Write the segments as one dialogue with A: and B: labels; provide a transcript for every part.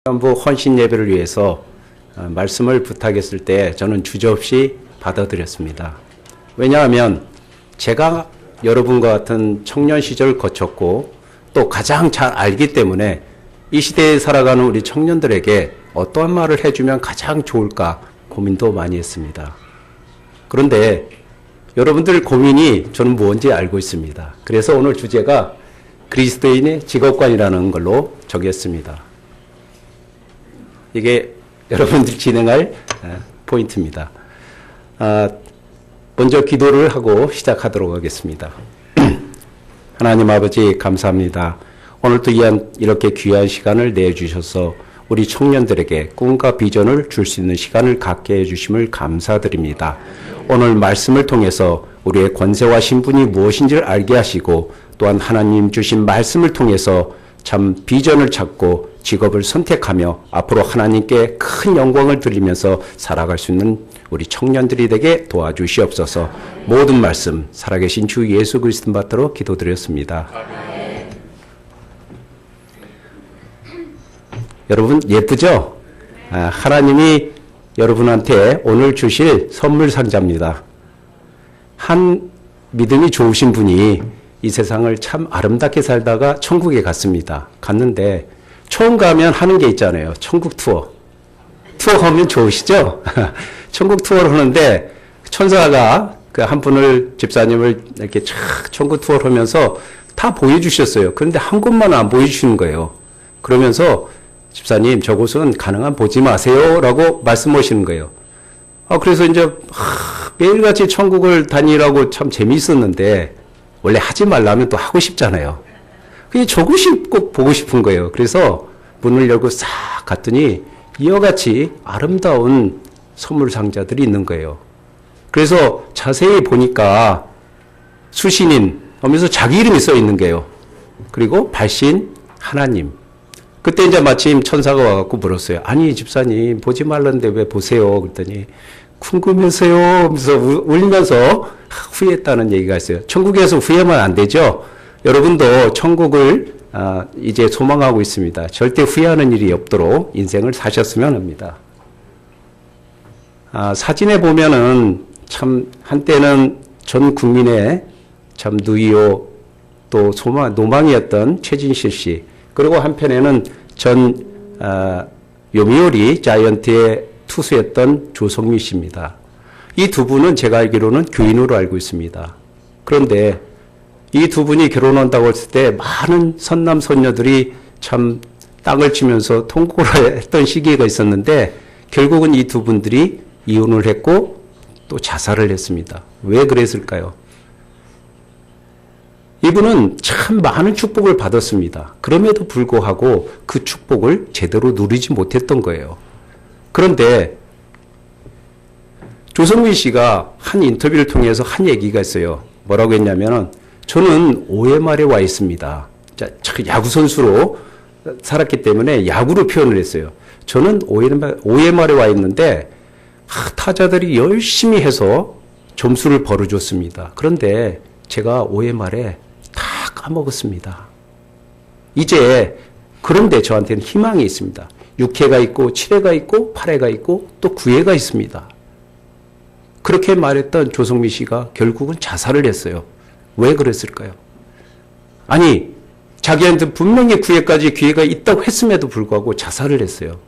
A: 전부 헌신 예배를 위해서 말씀을 부탁했을 때 저는 주저없이 받아들였습니다. 왜냐하면 제가 여러분과 같은 청년 시절을 거쳤고 또 가장 잘 알기 때문에 이 시대에 살아가는 우리 청년들에게 어떠한 말을 해주면 가장 좋을까 고민도 많이 했습니다. 그런데 여러분들 고민이 저는 뭔지 알고 있습니다. 그래서 오늘 주제가 그리스도인의 직업관이라는 걸로 정했습니다. 이게 여러분들이 진행할 포인트입니다. 먼저 기도를 하고 시작하도록 하겠습니다. 하나님 아버지 감사합니다. 오늘도 이렇게 귀한 시간을 내주셔서 우리 청년들에게 꿈과 비전을 줄 수 있는 시간을 갖게 해주심을 감사드립니다. 오늘 말씀을 통해서 우리의 권세와 신분이 무엇인지를 알게 하시고 또한 하나님 주신 말씀을 통해서 참 비전을 찾고 직업을 선택하며 앞으로 하나님께 큰 영광을 돌리면서 살아갈 수 있는 우리 청년들이 되게 도와주시옵소서. 모든 말씀 살아계신 주 예수 그리스도 받들어 기도드렸습니다. 아멘. 여러분 예쁘죠? 하나님이 여러분한테 오늘 주실 선물 상자입니다. 한 믿음이 좋으신 분이 이 세상을 참 아름답게 살다가 천국에 갔습니다. 갔는데 처음 가면 하는 게 있잖아요. 천국 투어. 투어 가면 좋으시죠? 천국 투어를 하는데 천사가 그 한 분을 집사님을 이렇게 쫙 천국 투어를 하면서 다 보여주셨어요. 그런데 한 곳만 안 보여주시는 거예요. 그러면서 집사님 저곳은 가능한 보지 마세요 라고 말씀하시는 거예요. 그래서 이제 매일같이 천국을 다니라고 참 재미있었는데 원래 하지 말라면 또 하고 싶잖아요. 그게 저곳이 꼭 보고 싶은 거예요. 그래서 문을 열고 싹 갔더니 이와 같이 아름다운 선물 상자들이 있는 거예요. 그래서 자세히 보니까 수신인 하면서 자기 이름이 써 있는 거예요. 그리고 발신 하나님. 그때 이제 마침 천사가 와갖고 물었어요. 아니 집사님 보지 말라는데 왜 보세요? 그랬더니 궁금해서요 하면서 울면서 후회했다는 얘기가 있어요. 천국에서 후회하면 안 되죠. 여러분도 천국을 이제 소망하고 있습니다. 절대 후회하는 일이 없도록 인생을 사셨으면 합니다. 사진에 보면은 참 한때는 전 국민의 참 누이요 또 노망이었던 최진실 씨, 그리고 한편에는 전 요미우리 자이언트의 투수였던 조성미 씨입니다. 이 두 분은 제가 알기로는 교인으로 알고 있습니다. 그런데 이 두 분이 결혼한다고 했을 때 많은 선남 선녀들이 참 땅을 치면서 통곡을 했던 시기가 있었는데 결국은 이 두 분들이 이혼을 했고 또 자살을 했습니다. 왜 그랬을까요? 이분은 참 많은 축복을 받았습니다. 그럼에도 불구하고 그 축복을 제대로 누리지 못했던 거예요. 그런데 조성민 씨가 한 인터뷰를 통해서 한 얘기가 있어요. 뭐라고 했냐면은 저는 OMR에 와 있습니다. 야구 선수로 살았기 때문에 야구로 표현을 했어요. 저는 OMR에 와 있는데 타자들이 열심히 해서 점수를 벌어줬습니다. 그런데 제가 OMR에 다 까먹었습니다. 이제 그런데 저한테는 희망이 있습니다. 6회가 있고 7회가 있고 8회가 있고 또 9회가 있습니다. 그렇게 말했던 조성미 씨가 결국은 자살을 했어요. 왜 그랬을까요? 아니 자기한테 분명히 9회까지 기회가 있다고 했음에도 불구하고 자살을 했어요.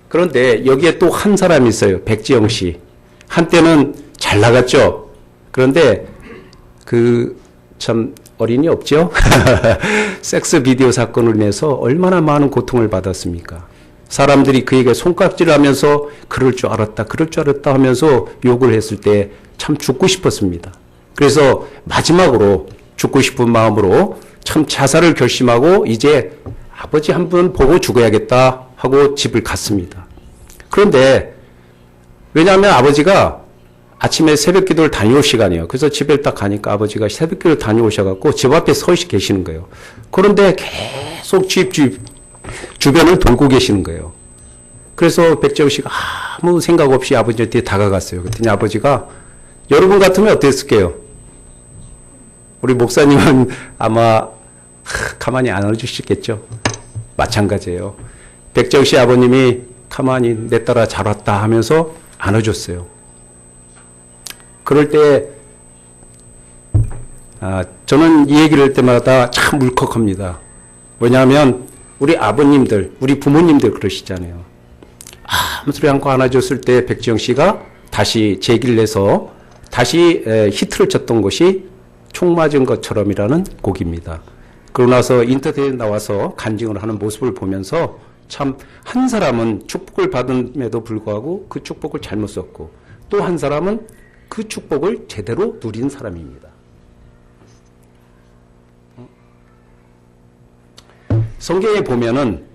A: 그런데 여기에 또 한 사람이 있어요. 백지영 씨. 한때는 잘 나갔죠. 그런데 참 어린이 없죠? 섹스 비디오 사건을 인해서 얼마나 많은 고통을 받았습니까? 사람들이 그에게 손깍질하면서 그럴 줄 알았다 하면서 욕을 했을 때 참 죽고 싶었습니다. 그래서 마지막으로 죽고 싶은 마음으로 참 자살을 결심하고 이제 아버지 한 분 보고 죽어야겠다 하고 집을 갔습니다. 그런데 왜냐하면 아버지가 아침에 새벽 기도를 다녀올 시간이에요. 그래서 집에 딱 가니까 아버지가 새벽 기도를 다녀오셔갖고 집 앞에 서 계시는 거예요. 그런데 계속 집 주변을 돌고 계시는 거예요. 그래서 백재호 씨가 아무 생각 없이 아버지한테 다가갔어요. 그랬더니 아버지가 여러분 같으면 어땠을게요? 우리 목사님은 아마 가만히 안아주시겠죠? 마찬가지예요. 백정 씨 아버님이 가만히 내 딸아 잘 왔다 하면서 안아줬어요. 그럴 때 저는 이 얘기를 할 때마다 참 울컥합니다. 왜냐하면 우리 아버님들, 우리 부모님들 그러시잖아요. 아무 소리 않고 안아줬을 때 백지영 씨가 다시 제기를 내서 다시 히트를 쳤던 것이 총 맞은 것처럼이라는 곡입니다. 그러고 나서 인터넷에 나와서 간증을 하는 모습을 보면서 참 한 사람은 축복을 받음에도 불구하고 그 축복을 잘못 썼고 또 한 사람은 그 축복을 제대로 누린 사람입니다. 성경에 보면은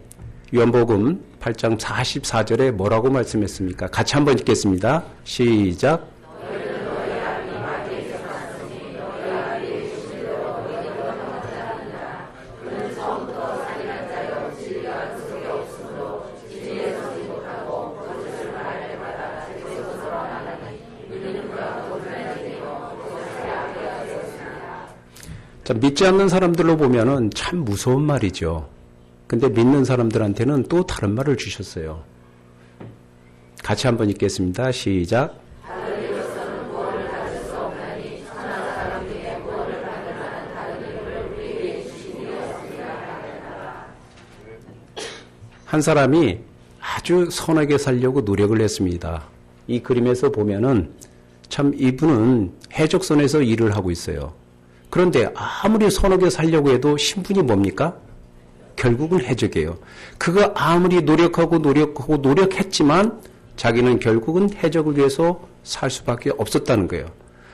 A: 요한복음 8장 44절에 뭐라고 말씀했습니까? 같이 한번 읽겠습니다. 시작. 자, 믿지 않는 사람들로 보면은 참 무서운 말이죠. 근데 믿는 사람들한테는 또 다른 말을 주셨어요. 같이 한번 읽겠습니다. 시작. 한 사람이 아주 선하게 살려고 노력을 했습니다. 이 그림에서 보면은 참 이분은 해적선에서 일을 하고 있어요. 그런데 아무리 선하게 살려고 해도 신분이 뭡니까? 결국은 해적이에요. 그가 아무리 노력했지만 자기는 결국은 해적을 위해서 살 수밖에 없었다는 거예요.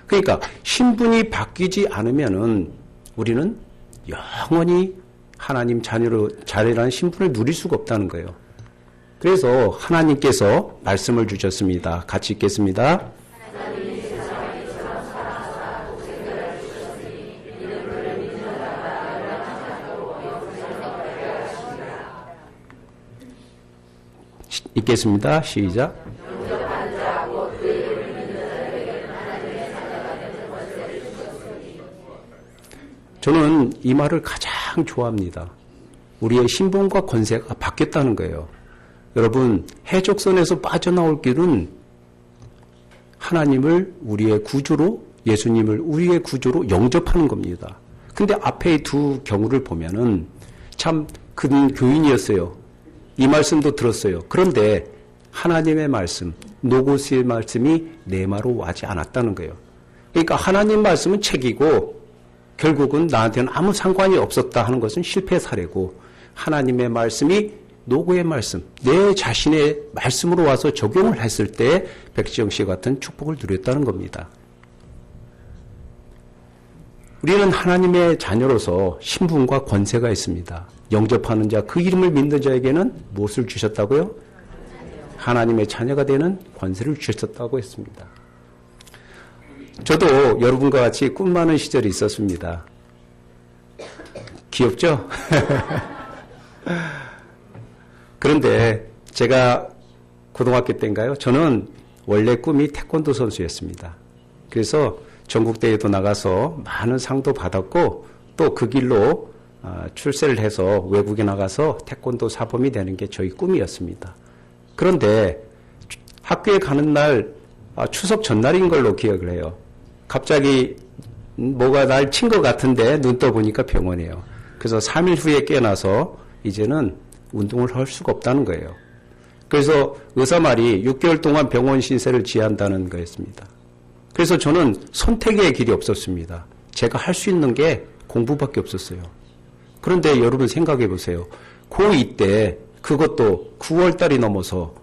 A: 그러니까 신분이 바뀌지 않으면은 우리는 영원히 하나님 자녀라는 신분을 누릴 수가 없다는 거예요. 그래서 하나님께서 말씀을 주셨습니다. 같이 읽겠습니다. 읽겠습니다. 시작. 저는 이 말을 가장 좋아합니다. 우리의 신분과 권세가 바뀌었다는 거예요. 여러분, 해적선에서 빠져나올 길은 하나님을 우리의 구주로, 예수님을 우리의 구주로 영접하는 겁니다. 근데 앞에 두 경우를 보면은 참 그는 교인이었어요. 이 말씀도 들었어요. 그런데 하나님의 말씀, 노고스의 말씀이 내 마로 와지 않았다는 거예요. 그러니까 하나님 말씀은 책이고 결국은 나한테는 아무 상관이 없었다 하는 것은 실패 사례고 하나님의 말씀이 노고의 말씀, 내 자신의 말씀으로 와서 적용을 했을 때 백지영 씨 같은 축복을 누렸다는 겁니다. 우리는 하나님의 자녀로서 신분과 권세가 있습니다. 영접하는 자, 그 이름을 믿는 자에게는 무엇을 주셨다고요? 하나님의 자녀가 되는 권세를 주셨다고 했습니다. 저도 여러분과 같이 꿈 많은 시절이 있었습니다. 귀엽죠? 그런데 제가 고등학교 때인가요? 저는 원래 꿈이 태권도 선수였습니다. 그래서 전국대회도 나가서 많은 상도 받았고 또 그 길로 출세를 해서 외국에 나가서 태권도 사범이 되는 게 저희 꿈이었습니다. 그런데 학교에 가는 날 추석 전날인 걸로 기억을 해요. 갑자기 뭐가 날 친 것 같은데 눈 떠보니까 병원이에요. 그래서 3일 후에 깨어나서 이제는 운동을 할 수가 없다는 거예요. 그래서 의사 말이 6개월 동안 병원 신세를 지한다는 거였습니다. 그래서 저는 선택의 길이 없었습니다. 제가 할 수 있는 게 공부밖에 없었어요. 그런데 여러분 생각해 보세요. 고2 때 그것도 9월 달이 넘어서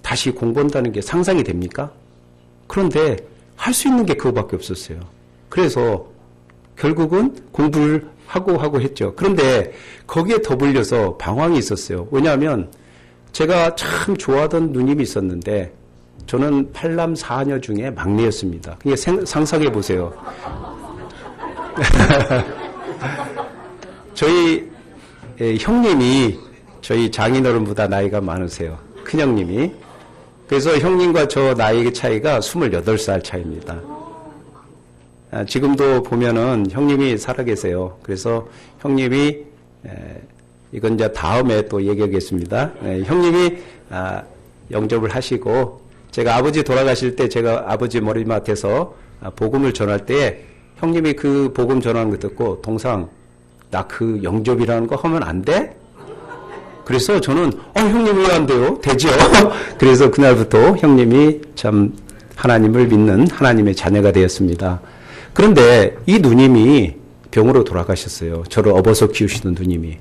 A: 다시 공부한다는 게 상상이 됩니까? 그런데 할 수 있는 게 그거밖에 없었어요. 그래서 결국은 공부를 하고 했죠. 그런데 거기에 더불려서 방황이 있었어요. 왜냐하면 제가 참 좋아하던 누님이 있었는데 저는 8남 4녀 중에 막내였습니다. 그게 상상해 보세요. 저희 형님이 저희 장인어른보다 나이가 많으세요. 큰형님이. 그래서 형님과 저 나이 차이가 28살 차이입니다. 지금도 보면은 형님이 살아계세요. 그래서 형님이 이건 이제 다음에 또 얘기하겠습니다. 형님이 영접을 하시고 제가 아버지 돌아가실 때 제가 아버지 머리맡에서 복음을 전할 때 형님이 그 복음 전하는 거 듣고 동상 나 그 영접이라는 거 하면 안 돼? 그래서 저는 형님 왜 안 돼요? 되죠. 그래서 그날부터 형님이 참 하나님을 믿는 하나님의 자녀가 되었습니다. 그런데 이 누님이 병으로 돌아가셨어요. 저를 업어서 키우시던 누님이.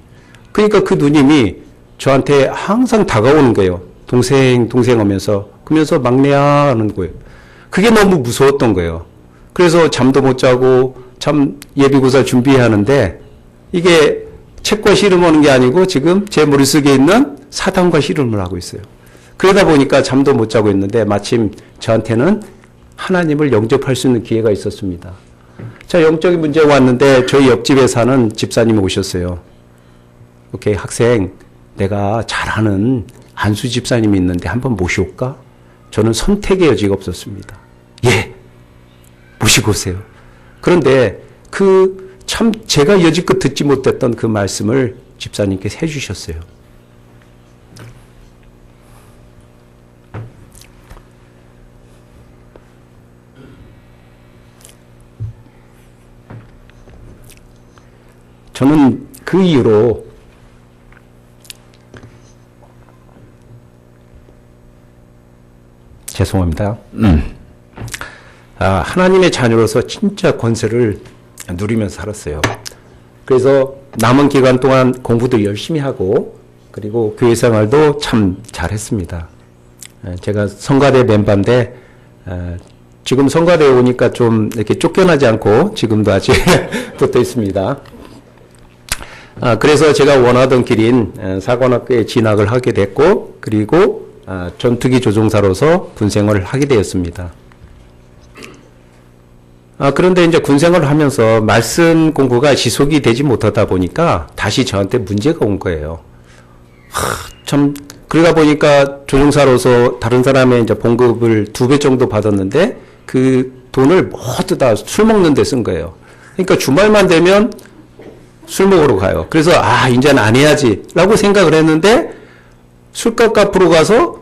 A: 그러니까 그 누님이 저한테 항상 다가오는 거예요. 동생 하면서. 그러면서 막내야 하는 거예요. 그게 너무 무서웠던 거예요. 그래서 잠도 못 자고 참 예비고사 준비해야 하는데 이게 책과 씨름하는 게 아니고 지금 제 머릿속에 있는 사단과 씨름을 하고 있어요. 그러다 보니까 잠도 못 자고 있는데 마침 저한테는 하나님을 영접할 수 있는 기회가 있었습니다. 자, 영적인 문제가 왔는데 저희 옆집에 사는 집사님이 오셨어요. 오케이, 학생, 내가 잘 아는 안수 집사님이 있는데 한번 모셔올까? 저는 선택의 여지가 없었습니다. 예, 모시고 오세요. 그런데 참 제가 여지껏 듣지 못했던 그 말씀을 집사님께서 해주셨어요. 저는 그 이후로 죄송합니다. 하나님의 자녀로서 진짜 권세를 누리면서 살았어요. 그래서 남은 기간 동안 공부도 열심히 하고 그리고 교회 생활도 참 잘했습니다. 제가 성가대 멤버인데 지금 성가대에 오니까 좀 이렇게 쫓겨나지 않고 지금도 아직 붙어 있습니다. 그래서 제가 원하던 길인 사관학교에 진학을 하게 됐고 그리고 전투기 조종사로서 군생활을 하게 되었습니다. 그런데 이제 군생활을 하면서 말씀 공부가 지속이 되지 못하다 보니까 다시 저한테 문제가 온 거예요. 참, 그러다 보니까 조종사로서 다른 사람의 이제 봉급을 2배 정도 받았는데 그 돈을 모두 다 술 먹는 데 쓴 거예요. 그러니까 주말만 되면 술 먹으러 가요. 그래서 이제는 안 해야지 라고 생각을 했는데 술값 값으로 가서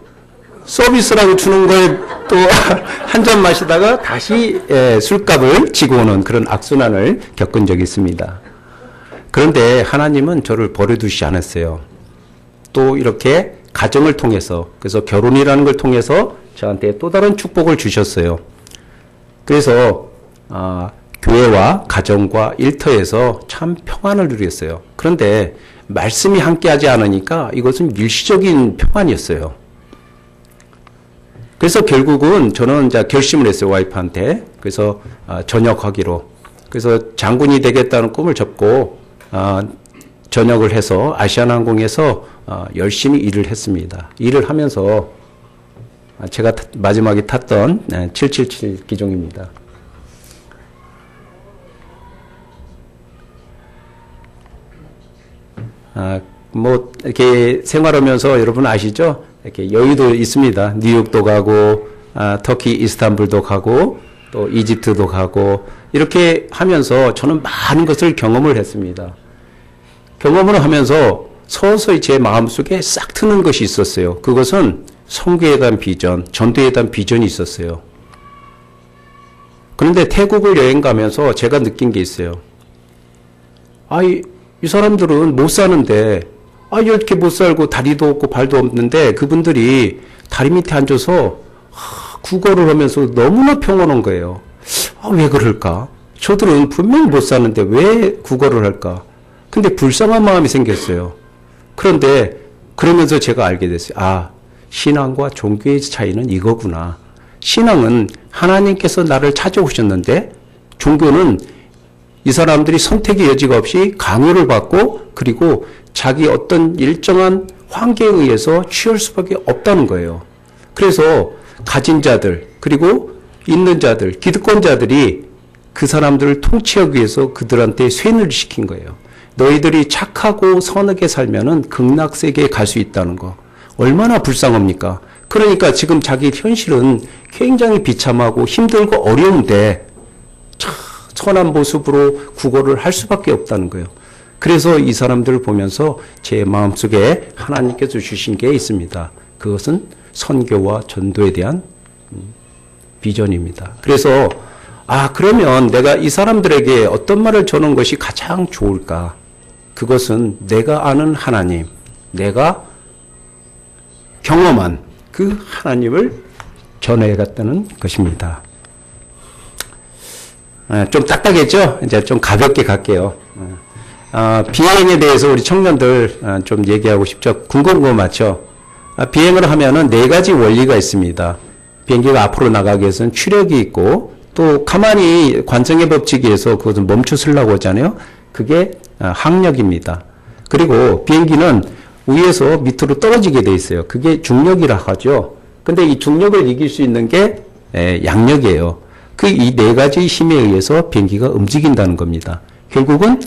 A: 서비스라고 주는 거에 또 한 잔 마시다가 다시 술값을 지고 오는 그런 악순환을 겪은 적이 있습니다. 그런데 하나님은 저를 버려두시지 않았어요. 또 이렇게 가정을 통해서 그래서 결혼이라는 걸 통해서 저한테 또 다른 축복을 주셨어요. 그래서 교회와 가정과 일터에서 참 평안을 누렸어요. 그런데 말씀이 함께하지 않으니까 이것은 일시적인 평안이었어요. 그래서 결국은 저는 이제 결심을 했어요, 와이프한테. 그래서 전역하기로. 그래서 장군이 되겠다는 꿈을 접고 전역을 해서 아시아나항공에서 열심히 일을 했습니다. 일을 하면서 제가 마지막에 탔던 777 기종입니다. 이렇게 생활하면서 여러분 아시죠? 이렇게 여유도 있습니다. 뉴욕도 가고, 터키 이스탄불도 가고, 또 이집트도 가고, 이렇게 하면서 저는 많은 것을 경험을 했습니다. 경험을 하면서 서서히 제 마음속에 싹 트는 것이 있었어요. 그것은 선교에 대한 비전, 전도에 대한 비전이 있었어요. 그런데 태국을 여행 가면서 제가 느낀 게 있어요. 이 사람들은 못 사는데, 이렇게 못 살고 다리도 없고 발도 없는데 그분들이 다리 밑에 앉아서 구걸을 하면서 너무나 평온한 거예요. 왜 그럴까? 저들은 분명히 못 사는데 왜 구걸을 할까? 근데 불쌍한 마음이 생겼어요. 그런데 그러면서 제가 알게 됐어요. 신앙과 종교의 차이는 이거구나. 신앙은 하나님께서 나를 찾아오셨는데 종교는 이 사람들이 선택의 여지가 없이 강요를 받고 그리고 자기 어떤 일정한 환경에 의해서 취할 수밖에 없다는 거예요. 그래서 가진 자들 그리고 있는 자들, 기득권자들이 그 사람들을 통치하기 위해서 그들한테 쇠뇌를 시킨 거예요. 너희들이 착하고 선하게 살면은 극락세계에 갈 수 있다는 거. 얼마나 불쌍합니까? 그러니까 지금 자기 현실은 굉장히 비참하고 힘들고 어려운데 선한 모습으로 구걸을 할 수밖에 없다는 거예요. 그래서 이 사람들을 보면서 제 마음속에 하나님께서 주신 게 있습니다. 그것은 선교와 전도에 대한 비전입니다. 그래서 그러면 내가 이 사람들에게 어떤 말을 전하는 것이 가장 좋을까? 그것은 내가 아는 하나님, 내가 경험한 그 하나님을 전해갔다는 것입니다. 좀 딱딱했죠? 이제 좀 가볍게 갈게요. 비행에 대해서 우리 청년들 좀 얘기하고 싶죠? 궁금한 거 맞죠? 비행을 하면은 4가지 원리가 있습니다. 비행기가 앞으로 나가기 위해서는 추력이 있고, 또 가만히 관성의 법칙에서 그것을 멈추으려고 하잖아요. 그게 항력입니다. 그리고 비행기는 위에서 밑으로 떨어지게 돼 있어요. 그게 중력이라 하죠. 근데 이 중력을 이길 수 있는 게 양력이에요. 이 4가지 힘에 의해서 비행기가 움직인다는 겁니다. 결국은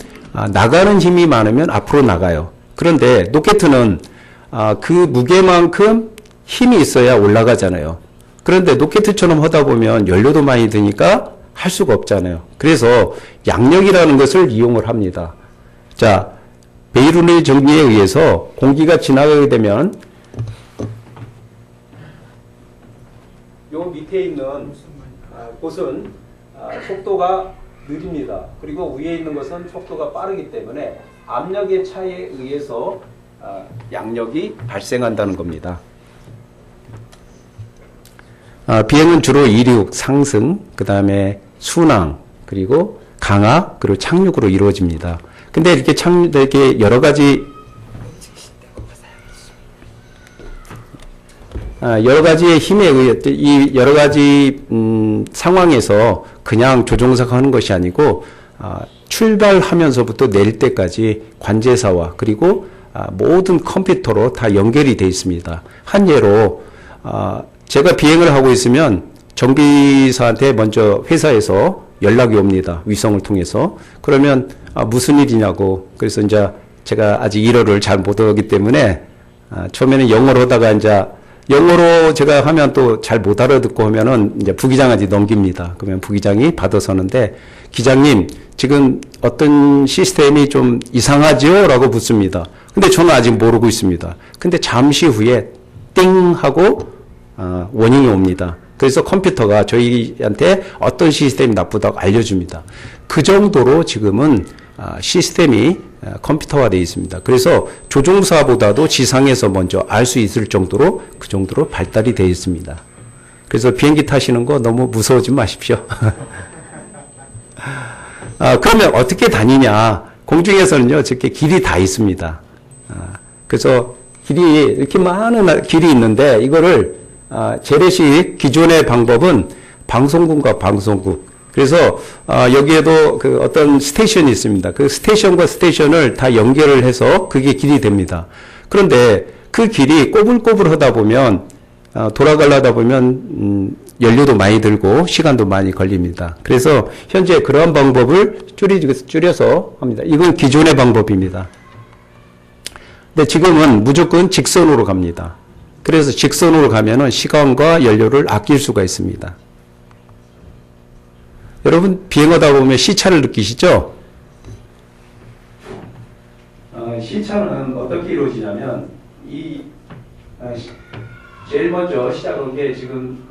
A: 나가는 힘이 많으면 앞으로 나가요. 그런데 로켓은 그 무게만큼 힘이 있어야 올라가잖아요. 그런데 로켓처럼 하다 보면 연료도 많이 드니까 할 수가 없잖아요. 그래서 양력이라는 것을 이용을 합니다. 자, 베이룬의 정리에 의해서 공기가 지나가게 되면 요 밑에 있는 곳은 속도가 느립니다. 그리고 위에 있는 것은 속도가 빠르기 때문에 압력의 차이에 의해서 양력이 발생한다는 겁니다. 비행은 주로 이륙, 상승, 그 다음에 순항, 그리고 강하, 그리고 착륙으로 이루어집니다. 근데 이렇게 여러 가지 의 힘에 의해 이 여러 가지 상황에서 그냥 조종사가 하는 것이 아니고 출발하면서부터 내릴 때까지 관제사와 그리고 모든 컴퓨터로 다 연결이 되어 있습니다. 한 예로 제가 비행을 하고 있으면 정비사한테 먼저 회사에서 연락이 옵니다. 위성을 통해서. 그러면 무슨 일이냐고. 그래서 이제 제가 아직 일어를 잘 못하기 때문에 처음에는 영어로 하다가 이제 영어로 제가 하면 또 잘 못 알아듣고 하면은 이제 부기장한테 넘깁니다. 그러면 부기장이 받아서 하는데 기장님 지금 어떤 시스템이 좀 이상하지요? 라고 묻습니다. 근데 저는 아직 모르고 있습니다. 근데 잠시 후에 띵 하고 워닝이 옵니다. 그래서 컴퓨터가 저희한테 어떤 시스템이 나쁘다고 알려줍니다. 그 정도로 지금은 시스템이 컴퓨터화되어 있습니다. 그래서 조종사보다도 지상에서 먼저 알 수 있을 정도로 그 정도로 발달이 되어 있습니다. 그래서 비행기 타시는 거 너무 무서워하지 마십시오. 그러면 어떻게 다니냐? 공중에서는요, 저렇게 길이 다 있습니다. 그래서 길이 이렇게 많은 길이 있는데 이거를 재래식 기존의 방법은 방송국과 방송국. 그래서 여기에도 그 어떤 스테이션이 있습니다. 그 스테이션과 스테이션을 다 연결을 해서 그게 길이 됩니다. 그런데 그 길이 꼬불꼬불 하다 보면 돌아가려다 보면 연료도 많이 들고 시간도 많이 걸립니다. 그래서 현재 그런 방법을 줄여서 합니다. 이건 기존의 방법입니다. 근데 지금은 무조건 직선으로 갑니다. 그래서 직선으로 가면은 시간과 연료를 아낄 수가 있습니다. 여러분 비행하다 보면 시차를 느끼시죠? 시차는 어떻게 이루어지냐면 제일 먼저 시작한 게 지금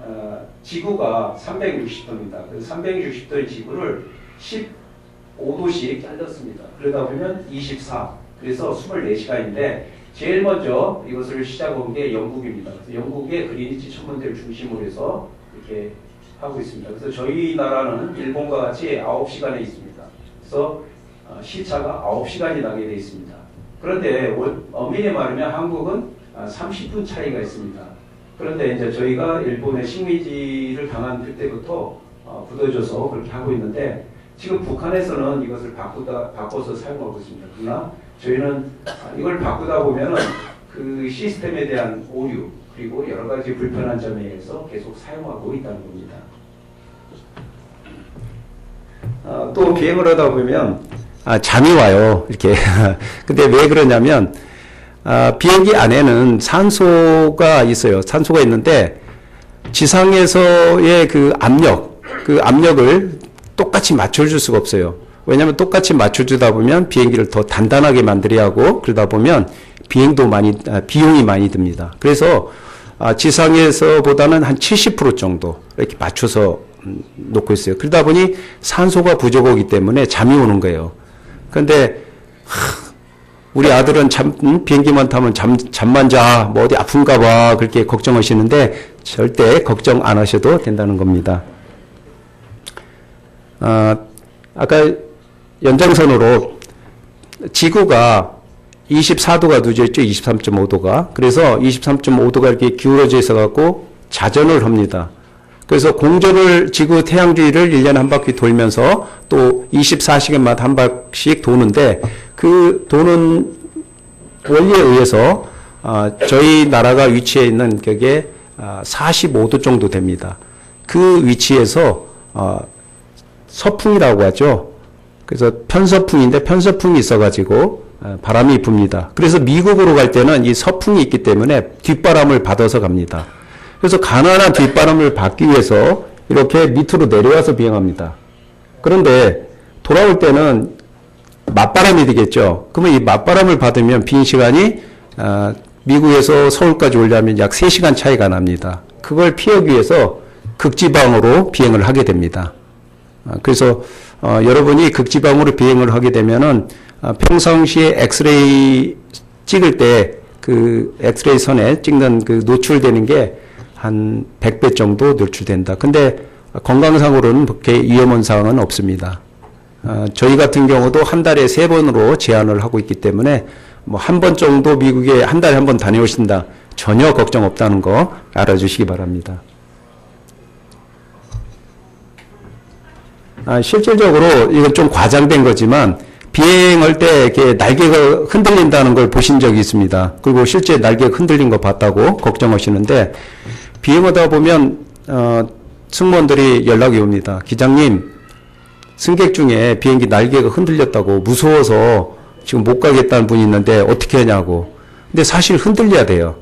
A: 지구가 360도입니다. 그 360도의 지구를 15도씩 잘랐습니다. 그러다 보면 24. 그래서 24시간인데 제일 먼저 이것을 시작한 게 영국입니다. 그래서 영국의 그리니치 천문대를 중심으로 해서 이렇게 하고 있습니다. 그래서 저희 나라는 일본과 같이 9시간에 있습니다. 그래서 시차가 9시간이 나게 되어 있습니다. 그런데 엄밀히 말하면 한국은 30분 차이가 있습니다. 그런데 이제 저희가 일본의 식민지를 당한 그때부터 굳어져서 그렇게 하고 있는데 지금 북한에서는 이것을 바꿔서 사용하고 있습니다. 그러나 저희는 이걸 바꾸다 보면은 그 시스템에 대한 오류 그리고 여러 가지 불편한 점에 의해서 계속 사용하고 있다는 겁니다. 또 비행을 하다 보면 잠이 와요. 이렇게. 근데 왜 그러냐면 비행기 안에는 산소가 있어요. 산소가 있는데 지상에서의 그 압력을 똑같이 맞춰줄 수가 없어요. 왜냐하면 똑같이 맞춰주다 보면 비행기를 더 단단하게 만들어야 하고 그러다 보면 비용이 많이 듭니다. 그래서 지상에서보다는 한 70% 정도 이렇게 맞춰서 놓고 있어요. 그러다 보니 산소가 부족하기 때문에 잠이 오는 거예요. 그런데 우리 아들은 비행기만 타면 잠만 자, 뭐 어디 아픈가 봐 그렇게 걱정하시는데 절대 걱정 안 하셔도 된다는 겁니다. 아까 연장선으로 지구가 24도가 누져 있죠. 23.5도가. 그래서 23.5도가 이렇게 기울어져 있어 갖고 자전을 합니다. 그래서 공전을 지구 태양 주위를 1년에 한 바퀴 돌면서 또 24시간마다 한 바퀴씩 도는데 그 도는 원리에 의해서 저희 나라가 위치해 있는 그게 45도 정도 됩니다. 그 위치에서 서풍이라고 하죠. 그래서 편서풍인데 편서풍이 있어가지고 바람이 붑니다. 그래서 미국으로 갈 때는 이 서풍이 있기 때문에 뒷바람을 받아서 갑니다. 그래서 가난한 뒷바람을 받기 위해서 이렇게 밑으로 내려와서 비행합니다. 그런데 돌아올 때는 맞바람이 되겠죠. 그러면 이 맞바람을 받으면 비행 시간이 미국에서 서울까지 오려면 약 3시간 차이가 납니다. 그걸 피하기 위해서 극지방으로 비행을 하게 됩니다. 그래서 여러분이 극지방으로 비행을 하게 되면은 평상시에 엑스레이 찍을 때 그 엑스레이 선에 찍는 그 노출되는 게 한 100배 정도 노출된다. 근데 건강상으로는 그렇게 위험한 사항은 없습니다. 저희 같은 경우도 한 달에 3번으로 제한을 하고 있기 때문에 뭐 한 번 정도 미국에 한 달에 한 번 다녀오신다. 전혀 걱정 없다는 거 알아주시기 바랍니다. 실질적으로 이건 좀 과장된 거지만 비행할 때 이렇게 날개가 흔들린다는 걸 보신 적이 있습니다. 그리고 실제 날개가 흔들린 거 봤다고 걱정하시는데 비행하다 보면 승무원들이 연락이 옵니다. 기장님, 승객 중에 비행기 날개가 흔들렸다고 무서워서 지금 못 가겠다는 분이 있는데 어떻게 하냐고. 근데 사실 흔들려야 돼요.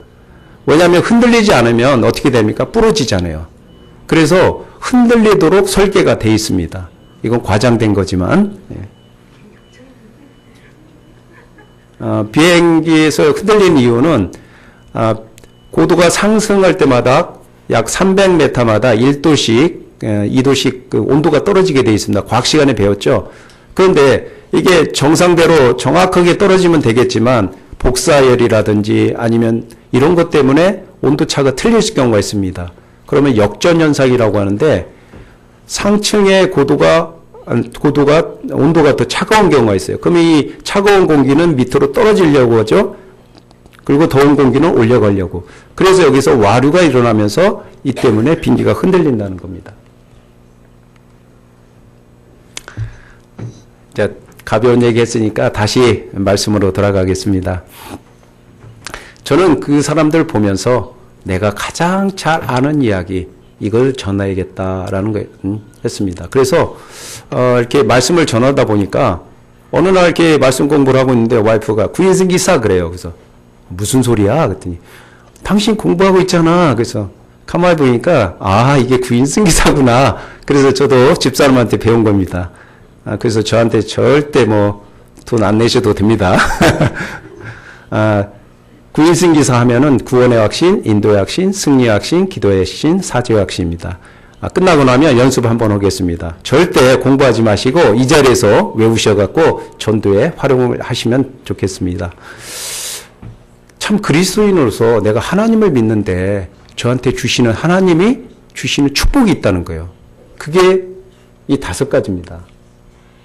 A: 왜냐하면 흔들리지 않으면 어떻게 됩니까? 부러지잖아요. 그래서 흔들리도록 설계가 돼 있습니다. 이건 과장된 거지만 비행기에서 흔들리는 이유는 고도가 상승할 때마다 약 300m마다 1도씩 2도씩 그 온도가 떨어지게 돼 있습니다. 과학 시간에 배웠죠. 그런데 이게 정상대로 정확하게 떨어지면 되겠지만 복사열이라든지 아니면 이런 것 때문에 온도차가 틀릴 경우가 있습니다. 그러면 역전 현상이라고 하는데 상층의 온도가 더 차가운 경우가 있어요. 그러면 이 차가운 공기는 밑으로 떨어지려고 하죠. 그리고 더운 공기는 올려가려고. 그래서 여기서 와류가 일어나면서 이 때문에 비행기가 흔들린다는 겁니다. 자, 가벼운 얘기 했으니까 다시 말씀으로 돌아가겠습니다. 저는 그 사람들 보면서 내가 가장 잘 아는 이야기, 이걸 전해야겠다라는 거 했습니다. 그래서 이렇게 말씀을 전하다 보니까 어느 날 이렇게 말씀 공부를 하고 있는데 와이프가 구인승 기사 그래요. 그래서 무슨 소리야? 그랬더니 당신 공부하고 있잖아. 그래서 가만히 보니까 이게 구인승 기사구나. 그래서 저도 집사람한테 배운 겁니다. 그래서 저한테 절대 뭐 돈 안 내셔도 됩니다. 구인승 기사 하면은 구원의 확신, 인도의 확신, 승리의 확신, 기도의 확신, 사죄의 확신입니다. 끝나고 나면 연습 한번 하겠습니다. 절대 공부하지 마시고 이 자리에서 외우셔갖고 전도에 활용을 하시면 좋겠습니다. 참 그리스도인으로서 내가 하나님을 믿는데 저한테 주시는 하나님이 주시는 축복이 있다는 거예요. 그게 이 5가지입니다.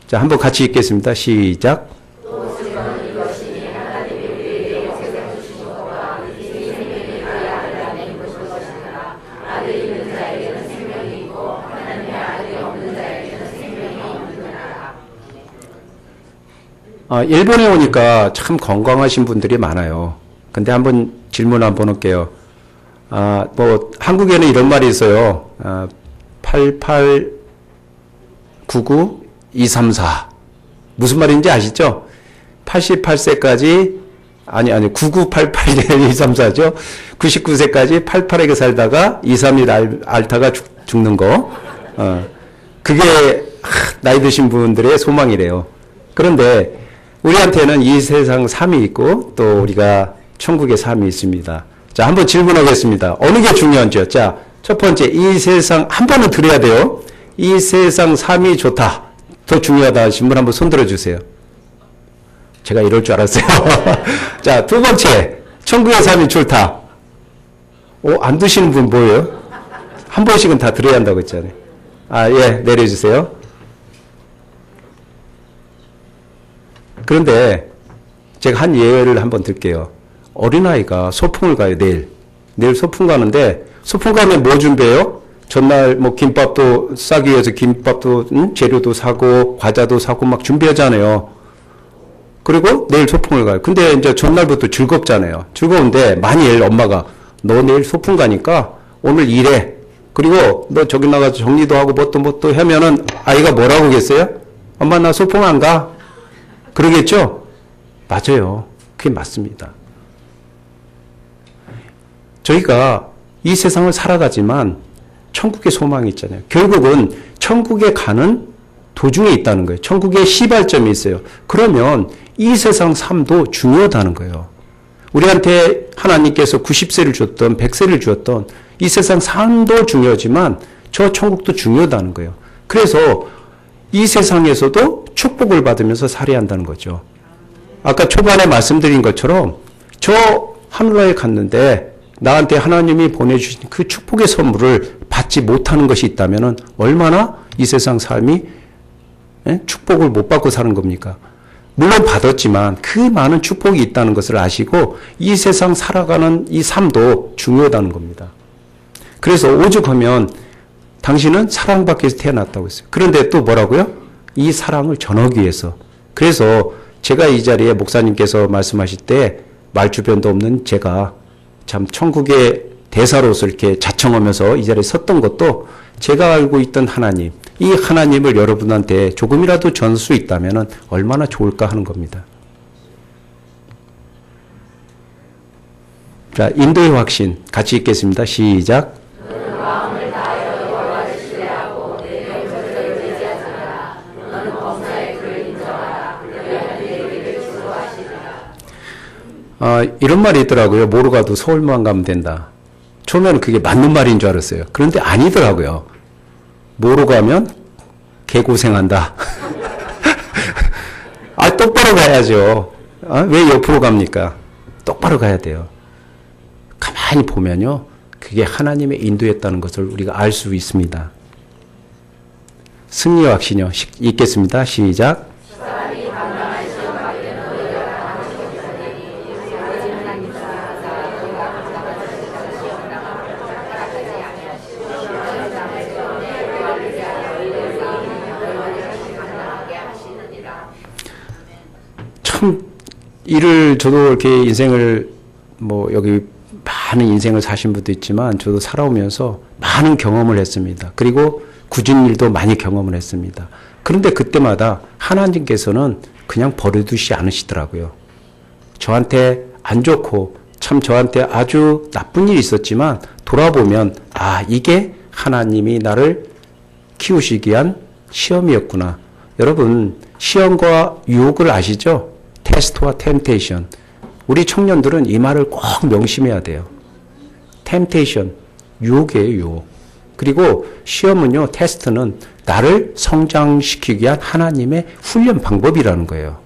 A: 자, 한번 같이 읽겠습니다. 시작. 일본에 오니까 참 건강하신 분들이 많아요. 근데 한번 질문 한번 할게요. 뭐 한국에는 이런 말이 있어요. 8899-234 무슨 말인지 아시죠? 88세까지 9988-234죠. 99세까지 88에게 살다가 231 앓다가 죽는 거. 그게 나이 드신 분들의 소망이래요. 그런데 우리한테는 이 세상 삶이 있고 또 우리가 천국의 삶이 있습니다. 자, 한번 질문하겠습니다. 어느 게 중요한지요? 자, 첫 번째, 이 세상, 한 번은 들어야 돼요. 이 세상 삶이 좋다. 더 중요하다 하신 분 한번 손 들어주세요. 제가 이럴 줄 알았어요. 자, 두 번째, 천국의 삶이 좋다. 안 드시는 분 뭐예요? 한 번씩은 다 들어야 한다고 했잖아요. 예, 내려주세요. 그런데 제가 한 예를 한번 들게요. 어린아이가 소풍을 가요, 내일. 내일 소풍 가는데, 소풍 가면 뭐 준비해요? 전날 뭐 김밥도 싸기 위해서 김밥도, 재료도 사고, 과자도 사고 막 준비하잖아요. 그리고 내일 소풍을 가요. 근데 이제 전날부터 즐겁잖아요. 즐거운데, 만일 엄마가, 너 내일 소풍 가니까 오늘 일해. 그리고 너 저기 나가서 정리도 하고 뭣도 하면은 아이가 뭐라고 하겠어요? 엄마 나 소풍 안 가. 그러겠죠? 맞아요. 그게 맞습니다. 저희가 이 세상을 살아가지만 천국의 소망이 있잖아요. 결국은 천국에 가는 도중에 있다는 거예요. 천국의 시발점이 있어요. 그러면 이 세상 삶도 중요하다는 거예요. 우리한테 하나님께서 90세를 줬던 100세를 주었던 이 세상 삶도 중요하지만 저 천국도 중요하다는 거예요. 그래서 이 세상에서도 축복을 받으면서 살아야 한다는 거죠. 아까 초반에 말씀드린 것처럼 저 하늘나라에 갔는데 나한테 하나님이 보내주신 그 축복의 선물을 받지 못하는 것이 있다면 얼마나 이 세상 삶이 축복을 못 받고 사는 겁니까? 물론 받았지만 그 많은 축복이 있다는 것을 아시고 이 세상 살아가는 이 삶도 중요하다는 겁니다. 그래서 오죽하면 당신은 사랑받기 위해서 태어났다고 했어요. 그런데 또 뭐라고요? 이 사랑을 전하기 위해서. 그래서 제가 이 자리에 목사님께서 말씀하실 때 말주변도 없는 제가 참 천국의 대사로서 이렇게 자청하면서 이 자리에 섰던 것도 제가 알고 있던 하나님, 이 하나님을 여러분한테 조금이라도 전할 수 있다면 얼마나 좋을까 하는 겁니다. 자, 인도의 확신 같이 읽겠습니다. 시작. 이런 말이 있더라고요. 뭐로 가도 서울만 가면 된다. 처음에는 그게 맞는 말인 줄 알았어요. 그런데 아니더라고요. 뭐로 가면 개고생한다. 똑바로 가야죠. 왜 옆으로 갑니까? 똑바로 가야 돼요. 가만히 보면요. 그게 하나님의 인도였다는 것을 우리가 알 수 있습니다. 승리의 확신이요. 읽겠습니다. 시작. 저도 이렇게 인생을, 여기 많은 인생을 사신 분도 있지만, 저도 살아오면서 많은 경험을 했습니다. 그리고 굳은 일도 많이 경험을 했습니다. 그런데 그때마다 하나님께서는 그냥 버려두시지 않으시더라고요. 저한테 안 좋고, 참 저한테 아주 나쁜 일이 있었지만, 돌아보면, 이게 하나님이 나를 키우시기 위한 시험이었구나. 여러분, 시험과 유혹을 아시죠? 테스트와 템테이션. 우리 청년들은 이 말을 꼭 명심해야 돼요. 템테이션, 유혹이에요, 유혹. 그리고 시험은요, 테스트는 나를 성장시키기 위한 하나님의 훈련 방법이라는 거예요.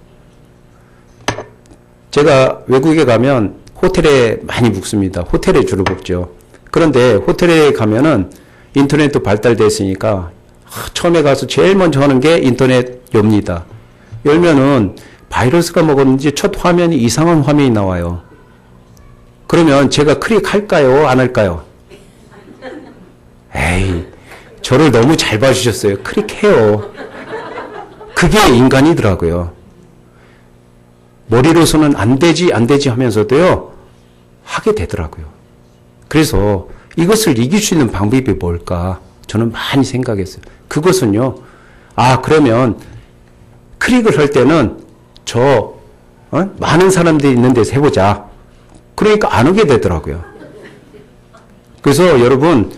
A: 제가 외국에 가면 호텔에 많이 묵습니다. 호텔에 주로 묵죠. 그런데 호텔에 가면은 인터넷도 발달되어 있으니까 처음에 가서 제일 먼저 하는 게 인터넷 엽니다. 열면은 바이러스가 먹었는지 첫 화면이 이상한 화면이 나와요. 그러면 제가 클릭할까요? 안 할까요? 에이, 저를 너무 잘 봐주셨어요. 클릭해요. 그게 인간이더라고요. 머리로서는 안 되지 하면서도요, 하게 되더라고요. 그래서 이것을 이길 수 있는 방법이 뭘까? 저는 많이 생각했어요. 그것은요, 그러면 클릭을 할 때는 많은 사람들이 있는 데서 해보자. 그러니까 안 오게 되더라고요. 그래서 여러분,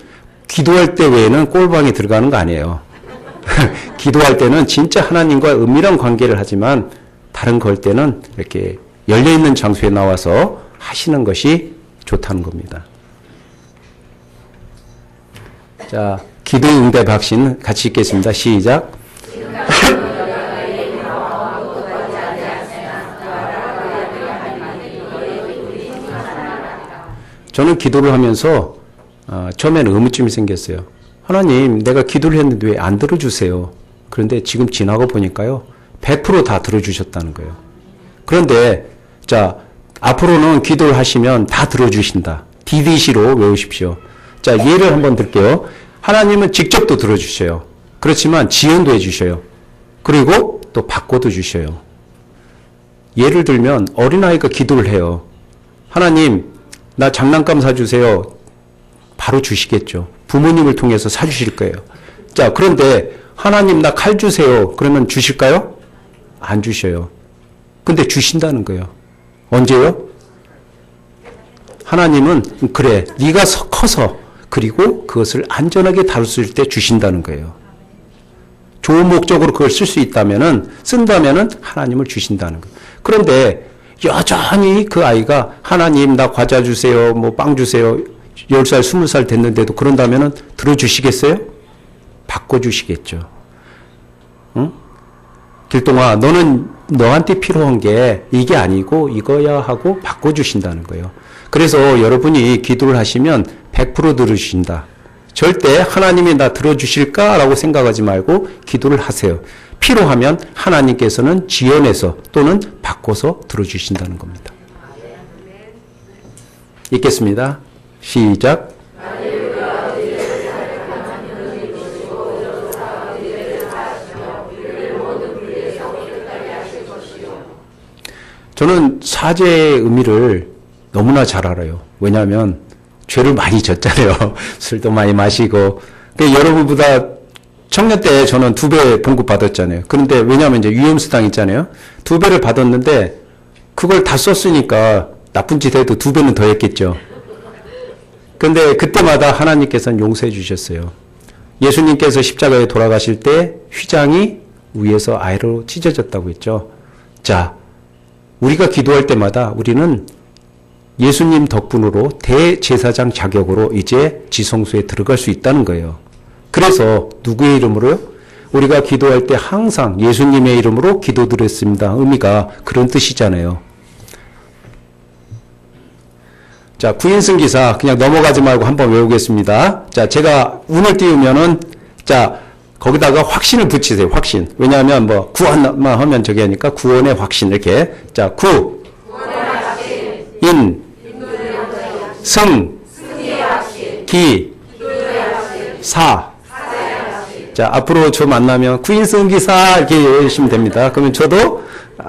A: 기도할 때 외에는 꼴방에 들어가는 거 아니에요. 기도할 때는 진짜 하나님과 은밀한 관계를 하지만 다른 걸 때는 이렇게 열려있는 장소에 나와서 하시는 것이 좋다는 겁니다. 자, 기도 응답 확신 같이 읽겠습니다. 시작. 저는 기도를 하면서 처음에는 의문점이 생겼어요. 하나님, 내가 기도를 했는데 왜 안 들어주세요? 그런데 지금 지나고 보니까요, 100% 다 들어주셨다는 거예요. 그런데 자, 앞으로는 기도를 하시면 다 들어주신다. DDC로 외우십시오. 자, 예를 한번 들게요. 하나님은 직접도 들어주셔요. 그렇지만 지원도 해주셔요. 그리고 또 바꿔도 주셔요. 예를 들면 어린아이가 기도를 해요. 하나님, 나 장난감 사주세요. 바로 주시겠죠. 부모님을 통해서 사주실 거예요. 자, 그런데 하나님, 나 칼 주세요. 그러면 주실까요? 안 주셔요. 근데 주신다는 거예요. 언제요? 하나님은 그래, 네가 커서 그리고 그것을 안전하게 다룰 때 주신다는 거예요. 좋은 목적으로 그걸 쓸 수 있다면은, 쓴다면은 하나님을 주신다는 거예요. 그런데 여전히 그 아이가 하나님, 나 과자 주세요, 뭐 빵 주세요, 10살, 20살 됐는데도 그런다면은 들어주시겠어요? 바꿔주시겠죠. 응? 길동아, 너는 너한테 필요한 게 이게 아니고 이거야 하고 바꿔주신다는 거예요. 그래서 여러분이 기도를 하시면 100% 들으신다. 절대 하나님이 나 들어주실까라고 생각하지 말고 기도를 하세요. 필요하면 하나님께서는 지연해서 또는 바꿔서 들어주신다는 겁니다. 읽겠습니다. 시작. 저는 사죄의 의미를 너무나 잘 알아요. 왜냐하면 죄를 많이 졌잖아요. 술도 많이 마시고. 여러분보다 청년 때 저는 2배 봉급 받았잖아요. 그런데 왜냐하면 이제 위험수당 있잖아요. 2배를 받았는데 그걸 다 썼으니까 나쁜 짓 해도 2배는 더 했겠죠. 그런데 그때마다 하나님께서는 용서해 주셨어요. 예수님께서 십자가에 돌아가실 때 휘장이 위에서 아래로 찢어졌다고 했죠. 자, 우리가 기도할 때마다 우리는 예수님 덕분으로 대제사장 자격으로 이제 지성소에 들어갈 수 있다는 거예요. 그래서 누구의 이름으로요? 우리가 기도할 때 항상 예수님의 이름으로 기도드렸습니다. 의미가 그런 뜻이잖아요. 자, 구인승기사 그냥 넘어가지 말고 한번 외우겠습니다. 자, 제가 운을 띄우면은 자, 거기다가 확신을 붙이세요. 확신. 왜냐하면 뭐 구원만 하면 저기 하니까 구원의 확신 이렇게. 자, 구, 인, 승, 기, 사. 자, 앞으로 저 만나면 구인승기사 이렇게 외우시면 됩니다. 그러면 저도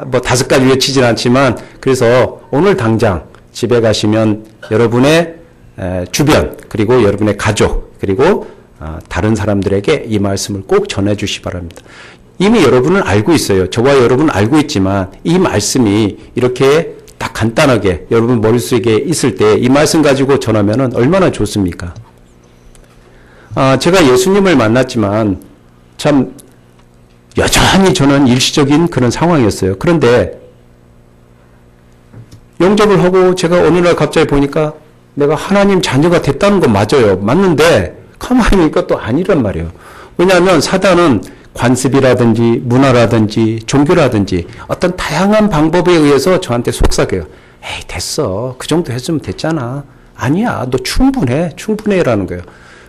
A: 뭐 5가지 외치진 않지만 그래서 오늘 당장 집에 가시면 여러분의 주변 그리고 여러분의 가족 그리고 다른 사람들에게 이 말씀을 꼭 전해주시 바랍니다. 이미 여러분은 알고 있어요. 저와 여러분은 알고 있지만 이 말씀이 이렇게 딱 간단하게 여러분 머릿속에 있을 때 이 말씀 가지고 전하면 얼마나 좋습니까? 제가 예수님을 만났지만 참 여전히 저는 일시적인 그런 상황이었어요. 그런데 영접을 하고 제가 어느 날 갑자기 보니까 내가 하나님 자녀가 됐다는 건 맞아요. 맞는데 가만히 보니까 또 아니란 말이에요. 왜냐하면 사단은 관습이라든지 문화라든지 종교라든지 어떤 다양한 방법에 의해서 저한테 속삭여요. 에이 됐어. 그 정도 했으면 됐잖아. 아니야. 너 충분해. 충분해라는 거예요.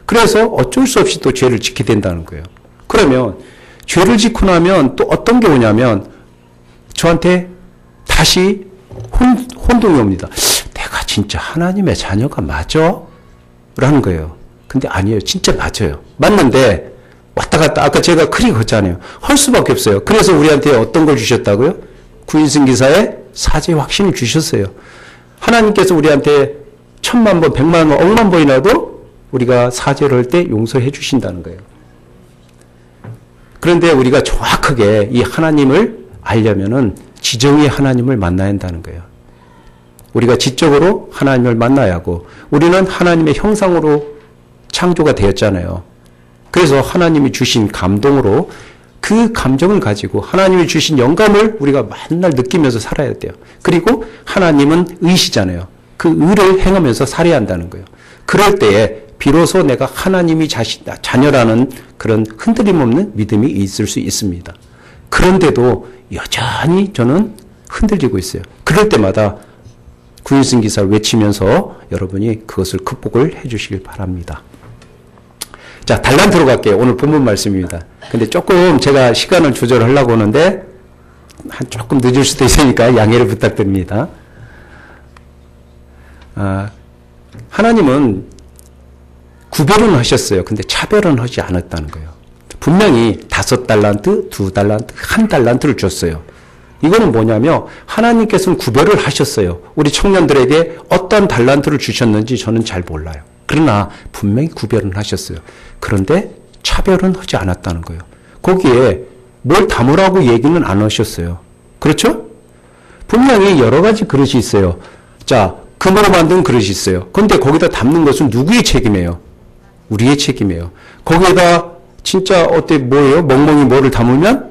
A: 그래서 어쩔 수 없이 또 죄를 짓게 된다는 거예요. 그러면 죄를 짓고 나면 또 어떤 게 오냐면 저한테 다시 혼동이 옵니다. 내가 진짜 하나님의 자녀가 맞아? 라는 거예요. 근데 아니에요. 진짜 맞아요. 맞는데 왔다 갔다 아까 제가 크게 걷잖아요. 할 수밖에 없어요. 그래서 우리한테 어떤 걸 주셨다고요? 구인승기사의 사죄 확신을 주셨어요. 하나님께서 우리한테 1000만 번, 100만 번, 억만 번이라도 우리가 사죄를 할 때 용서해 주신다는 거예요. 그런데 우리가 정확하게 이 하나님을 알려면은 지정의 하나님을 만나야 한다는 거예요. 우리가 지적으로 하나님을 만나야 하고 우리는 하나님의 형상으로 창조가 되었잖아요. 그래서 하나님이 주신 감동으로 그 감정을 가지고 하나님이 주신 영감을 우리가 맨날 느끼면서 살아야 돼요. 그리고 하나님은 의시잖아요. 그 의를 행하면서 살아야 한다는 거예요. 그럴 때에 비로소 내가 하나님이 자녀라는 그런 흔들림 없는 믿음이 있을 수 있습니다. 그런데도 여전히 저는 흔들리고 있어요. 그럴 때마다 구일승 기사를 외치면서 여러분이 그것을 극복을 해 주시길 바랍니다. 자, 달란트로 갈게요. 오늘 본문 말씀입니다. 근데 조금 제가 시간을 조절하려고 하는데 조금 늦을 수도 있으니까 양해를 부탁드립니다. 하나님은 구별은 하셨어요. 근데 차별은 하지 않았다는 거예요. 분명히 5달란트, 2달란트, 1달란트를 줬어요. 이거는 뭐냐면 하나님께서는 구별을 하셨어요. 우리 청년들에게 어떤 달란트를 주셨는지 저는 잘 몰라요. 그러나 분명히 구별은 하셨어요. 그런데 차별은 하지 않았다는 거예요. 거기에 뭘 담으라고 얘기는 안 하셨어요. 그렇죠? 분명히 여러 가지 그릇이 있어요. 자, 금으로 만든 그릇이 있어요. 그런데 거기다 담는 것은 누구의 책임이에요? 우리의 책임이에요. 거기에다 진짜 뭐예요? 멍멍이 뭐를 담으면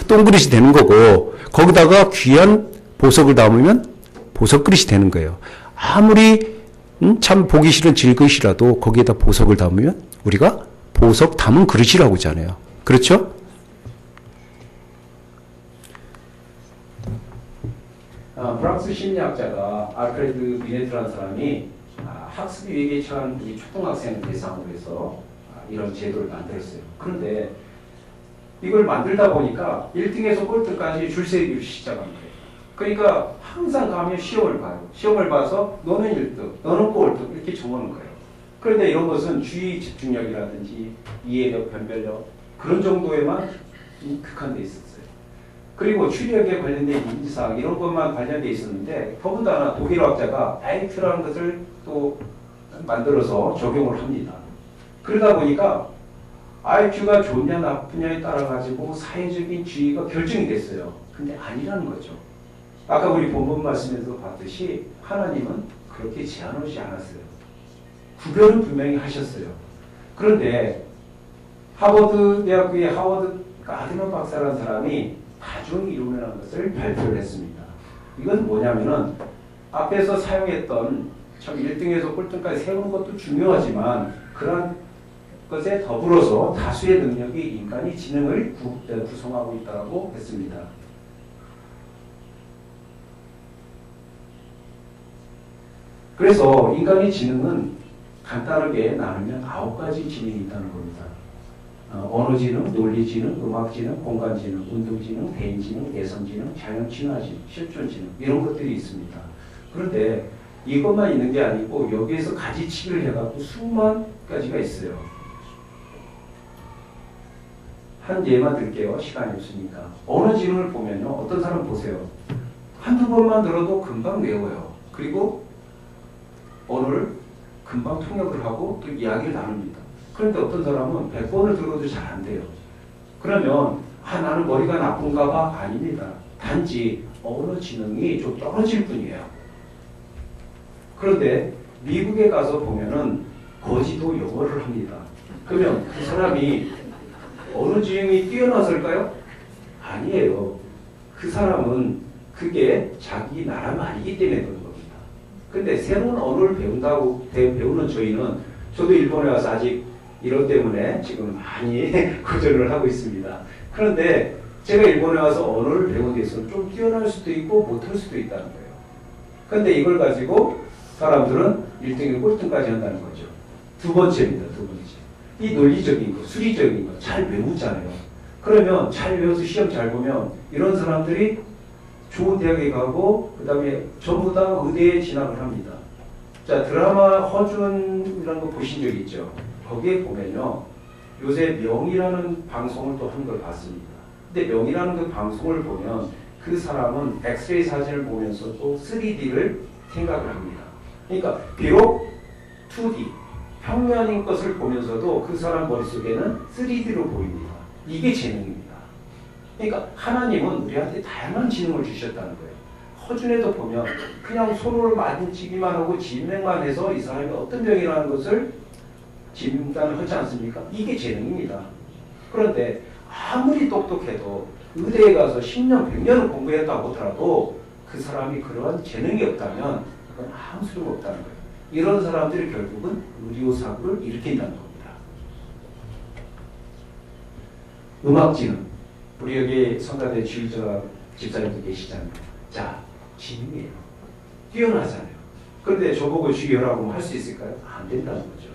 A: 똥그릇이 되는 거고 거기다가 귀한 보석을 담으면 보석 그릇이 되는 거예요. 아무리 참 보기 싫은 질그릇이라도 거기에다 보석을 담으면 우리가 보석 담은 그릇이라고 하잖아요. 그렇죠? 프랑스 심리학자가 알프레드 비네트라는 사람이 학습 위기에 처한 이 초등학생을 대상으로 해서 이런 제도를 만들었어요. 그런데 이걸 만들다 보니까 1등에서 꼴등까지 줄 세기를 시작한 거예요. 그러니까 항상 가면 시험을 봐요. 시험을 봐서 너는 1등, 너는 꼴등 이렇게 정하는 거예요. 그런데 이런 것은 주의 집중력이라든지 이해력, 변별력 그런 정도에만 극한되어 있었어요. 그리고 추리력에 관련된 인지사항 이런 것만 관련되어 있었는데 더군다나 독일학자가 IQ라는 것을 또 만들어서 적용을 합니다. 그러다 보니까 IQ가 좋냐 나쁘냐에 따라 가지고 사회적인 지위가 결정이 됐어요. 근데 아니라는 거죠. 아까 우리 본문 말씀에서 봤듯이 하나님은 그렇게 제한하지 않았어요. 구별은 분명히 하셨어요. 그런데 하버드 대학교의 하워드 가드너 박사라는 사람이 다중이론이라는 것을 발표를 했습니다. 이건 뭐냐면은 앞에서 사용했던 참 1등에서 꼴등까지 세우는 것도 중요하지만 그런 것에 더불어서 다수의 능력이 인간의 지능을 구성하고 있다고 했습니다. 그래서 인간의 지능은 간단하게 나누면 9가지 지능이 있다는 겁니다. 언어지능, 논리지능, 음악지능, 공간지능, 운동지능, 대인지능, 예성지능, 자연친화지능, 실존지능 이런 것들이 있습니다. 그런데 이것만 있는 게 아니고 여기에서 가지치기를 해갖고 수만 가지가 있어요. 한 예만 들게요. 시간이 없으니까. 언어지능을 보면요. 어떤 사람 보세요. 한두 번만 들어도 금방 외워요. 그리고 언어를 금방 통역을 하고 또 이야기를 나눕니다. 그런데 어떤 사람은 100번을 들어도 잘 안 돼요. 그러면 나는 머리가 나쁜가 봐? 아닙니다. 단지 언어 지능이 좀 떨어질 뿐이에요. 그런데 미국에 가서 보면은 거지도 영어를 합니다. 그러면 그 사람이 언어 지능이 뛰어났을까요? 아니에요. 그 사람은 그게 자기 나라만이기 때문에 그런 겁니다. 근데 새로운 언어를 배우는 저도 일본에 와서 아직 이것 때문에 지금 많이 고전을 하고 있습니다. 그런데 제가 일본에 와서 언어를 배우는 데 있어서 좀 뛰어날 수도 있고 못할 수도 있다는 거예요. 그런데 이걸 가지고 사람들은 1등에서 꼴등까지 한다는 거죠. 두 번째입니다. 두 번째. 이 논리적인 거, 수리적인 거 잘 외우잖아요. 그러면 잘 외워서 시험 잘 보면 이런 사람들이 좋은 대학에 가고 그 다음에 전부 다 의대에 진학을 합니다. 자, 드라마 허준이라는 거 보신 적 있죠? 거기에 보면요. 요새 명이라는 방송을 또 한 걸 봤습니다. 근데 명이라는 그 방송을 보면 그 사람은 엑스레이 사진을 보면서 또 3D를 생각을 합니다. 그러니까 비록 2D, 평면인 것을 보면서도 그 사람 머릿속에는 3D로 보입니다. 이게 재능입니다. 그러니까 하나님은 우리한테 다양한 지능을 주셨다는 거예요. 허준에도 보면 그냥 손을 만지기만 하고 진맥만 해서 이 사람이 어떤 병이라는 것을 진단을 하지 않습니까? 이게 재능입니다. 그런데 아무리 똑똑해도 의대에 가서 10년, 100년을 공부했다고 하더라도 그 사람이 그러한 재능이 없다면 그건 아무 소용없다는 거예요. 이런 사람들이 결국은 의료사고를 일으킨다는 겁니다. 음악지능. 우리 여기 성가대 지휘자 집사님도 계시잖아요. 자, 지능이에요. 뛰어나잖아요. 그런데 저보고 주의하라고 할 수 있을까요? 안 된다는 거죠.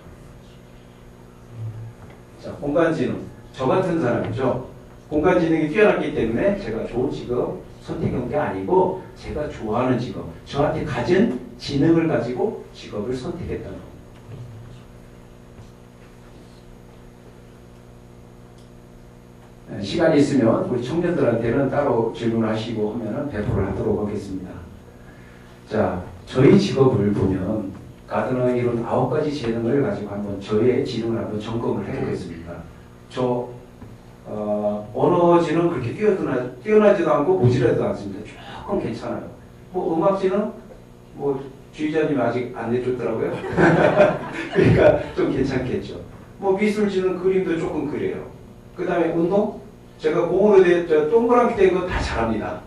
A: 자, 공간지능. 저 같은 사람이죠. 공간지능이 뛰어났기 때문에 제가 좋은 직업 선택한 게 아니고 제가 좋아하는 직업, 저한테 가진 지능을 가지고 직업을 선택했다는 겁니다. 시간이 있으면 우리 청년들한테는 따로 질문하시고 하면은 배포를 하도록 하겠습니다. 자, 저희 직업을 보면 가드너 이런 9가지 재능을 가지고 한번 저의 지능을 한번 점검을 해보겠습니다. 저 언어지는 그렇게 뛰어나지도 않고 모자라지도 않습니다. 조금 괜찮아요. 뭐 음악지는 뭐 주의자님 아직 안 내줬더라고요. 그러니까 좀 괜찮겠죠. 뭐 미술지는 그림도 조금 그래요. 그 다음에 운동? 제가 공으로 동그랗게 된 거 다 잘합니다.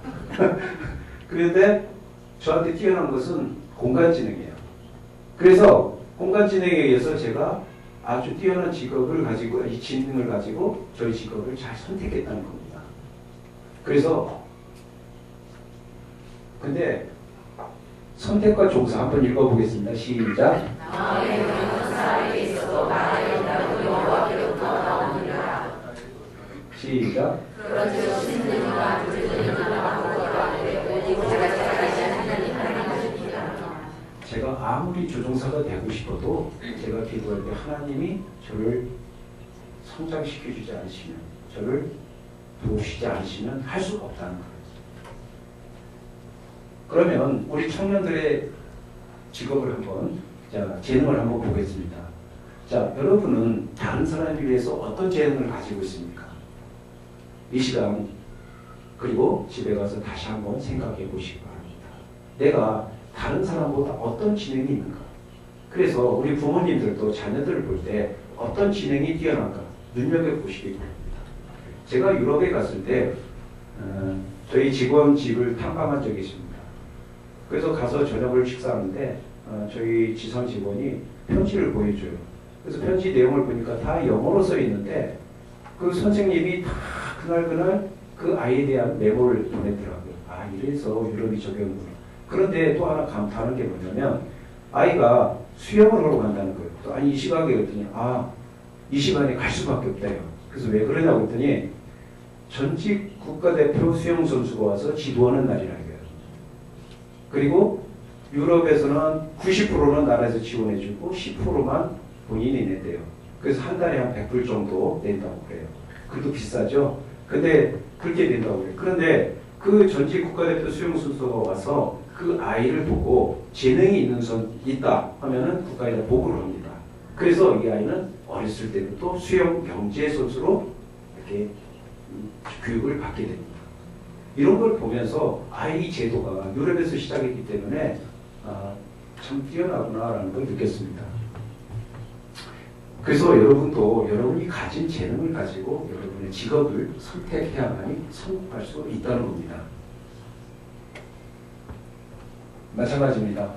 A: 그런데 저한테 뛰어난 것은 공간지능이에요. 그래서 공간지능에 의해서 제가 아주 뛰어난 직업을 가지고, 이 지능을 가지고 저희 직업을 잘 선택했다는 겁니다. 그래서 근데 선택과 종사 한번 읽어보겠습니다. 시작. 시작. 제가 아무리 조종사가 되고 싶어도 제가 기도할 때 하나님이 저를 성장시켜주지 않으시면, 저를 도우시지 않으시면 할 수가 없다는 거예요. 그러면 우리 청년들의 직업을 한번, 자, 재능을 한번 보겠습니다. 자, 여러분은 다른 사람에 비해서 어떤 재능을 가지고 있습니까? 이 시간 그리고 집에 가서 다시 한번 생각해 보시기 바랍니다. 내가 다른 사람보다 어떤 지능이 있는가? 그래서 우리 부모님들도 자녀들을 볼 때 어떤 지능이 뛰어난가 눈여겨보시기 바랍니다. 제가 유럽에 갔을 때 저희 직원 집을 탐방한 적이 있습니다. 그래서 가서 저녁을 식사하는데 저희 지선 직원이 편지를 보여줘요. 그래서 편지 내용을 보니까 다 영어로 써 있는데 그 선생님이 다 그날 그 아이에 대한 메모를 보냈더라고요. 아, 이래서 유럽이 저기였구나. 그런데 또 하나 감탄하는 게 뭐냐면 아이가 수영을 하러 간다는 거예요. 또 아니 이 시간에 그랬더니 이 시간에 갈 수밖에 없대요. 그래서 왜 그러냐고 했더니 전직 국가대표 수영 선수가 와서 지도하는 날이라고요. 그리고 유럽에서는 90%는 나라에서 지원해주고 10%만 본인이 낸대요. 그래서 한 달에 한 100불 정도 낸다고 그래요. 그래도 비싸죠. 근데 그렇게 낸다고 그래요. 그런데 그 전직 국가대표 수영 선수가 와서 그 아이를 보고 재능이 있다 하면은 국가에다 보고를 합니다. 그래서 이 아이는 어렸을 때부터 수영 경제 선수로 이렇게 교육을 받게 됩니다. 이런 걸 보면서 이 제도가 유럽에서 시작했기 때문에 참 뛰어나구나라는 걸 느꼈습니다. 그래서 여러분도 여러분이 가진 재능을 가지고 여러분의 직업을 선택해야만이 성공할 수 있다는 겁니다. 마찬가지입니다.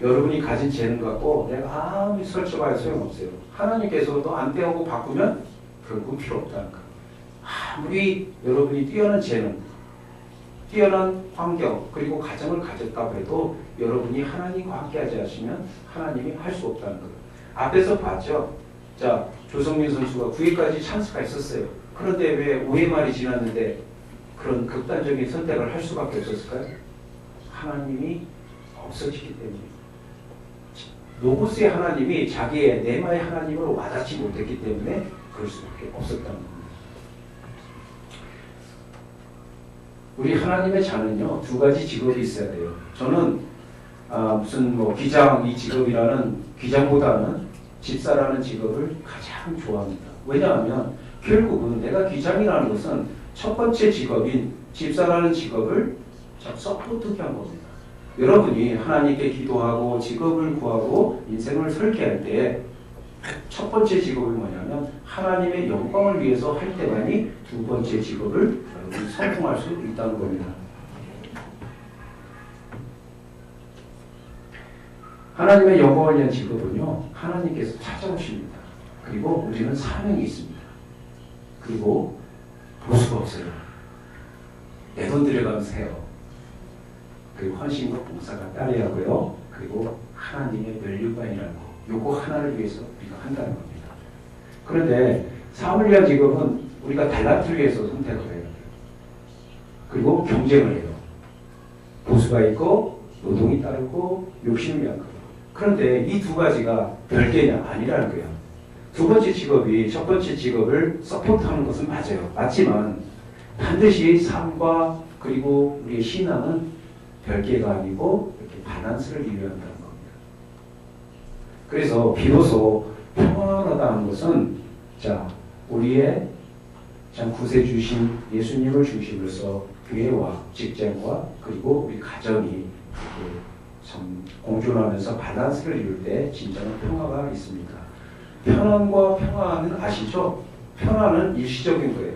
A: 여러분이 가진 재능 갖고 내가 아무리 설쳐봐야 소용없어요. 하나님께서도 안 되고 바꾸면 결국 필요 없다는 거. 아무리 여러분이 뛰어난 재능, 뛰어난 환경, 그리고 가정을 가졌다고 해도 여러분이 하나님과 함께하지 않으시면 하나님이 할 수 없다는 거예요. 앞에서 봤죠. 자, 조성민 선수가 9회까지 찬스가 있었어요. 그런데 왜 5회말이 지났는데 그런 극단적인 선택을 할 수밖에 없었을까요? 하나님이 없어지기 때문에. 노고스의 하나님이 자기의 네마의 하나님으로 와닿지 못했기 때문에 그럴 수밖에 없었다는 겁니다. 우리 하나님의 자는요, 2가지 직업이 있어야 돼요. 저는 무슨 뭐 기장 이 직업이라는 기장보다는 집사라는 직업을 가장 좋아합니다. 왜냐하면 결국은 내가 기장이라는 것은 첫 번째 직업인 집사라는 직업을 서포트하게 한 겁니다. 여러분이 하나님께 기도하고 직업을 구하고 인생을 설계할 때 첫 번째 직업이 뭐냐면 하나님의 영광을 위해서 할 때만이 두 번째 직업을 성공할 수 있다는 겁니다. 하나님의 영광을 위한 직업은요, 하나님께서 찾아오십니다. 그리고 우리는 사명이 있습니다. 그리고 보수가 없어요. 내 돈 들여가면서 해요. 그리고 헌신과 봉사가 따라야 하고요. 그리고 하나님의 면류관이라는 거, 요거 하나를 위해서 우리가 한다는 겁니다. 그런데 사업을 위한 직업은 우리가 달란트를 위해서 선택을 해요. 그리고 경쟁을 해요. 보수가 있고 노동이 따르고 욕심을 위한 거. 그런데 이 두 가지가 별개냐? 아니라는 거예요. 두 번째 직업이 첫 번째 직업을 서포트하는 것은 맞아요. 맞지만 반드시 삶과 그리고 우리의 신앙은 별개가 아니고 이렇게 밸런스를 이루어야 한다는 겁니다. 그래서 비로소 평안하다는 것은 자 우리의 참 구세주신 예수님을 중심으로서 교회와 직장과 그리고 우리 가정이 참 공존하면서 밸런스를 이룰 때 진정한 평화가 있습니다. 편안과 평안은 아시죠? 편안은 일시적인 거예요.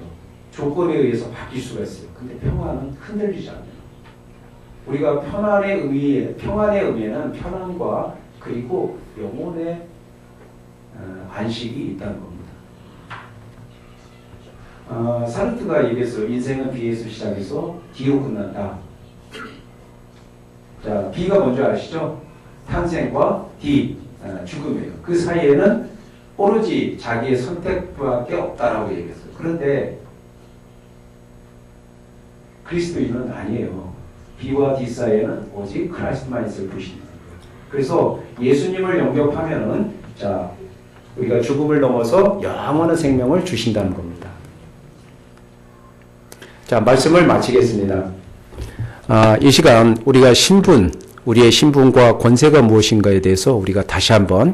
A: 조건에 의해서 바뀔 수가 있어요. 근데 평안은 흔들리지 않아요. 우리가 평안의 의미에는 편안과 그리고 영혼의 안식이 있다는 겁니다. 사르트가 얘기해서 인생은 B에서 시작해서 D로 끝난다. 자, B가 뭔지 아시죠? 탄생과 D, 죽음이에요. 그 사이에는 오로지 자기의 선택밖에 없다라고 얘기했어요. 그런데 그리스도인은 아니에요. B와 D 사이에는 오직 크라이스트만 있을 것입니다. 그래서 예수님을 영접하면은 자 우리가 죽음을 넘어서 영원한 생명을 주신다는 겁니다. 자 말씀을 마치겠습니다. 이 시간 우리가 우리의 신분과 권세가 무엇인가에 대해서 우리가 다시 한번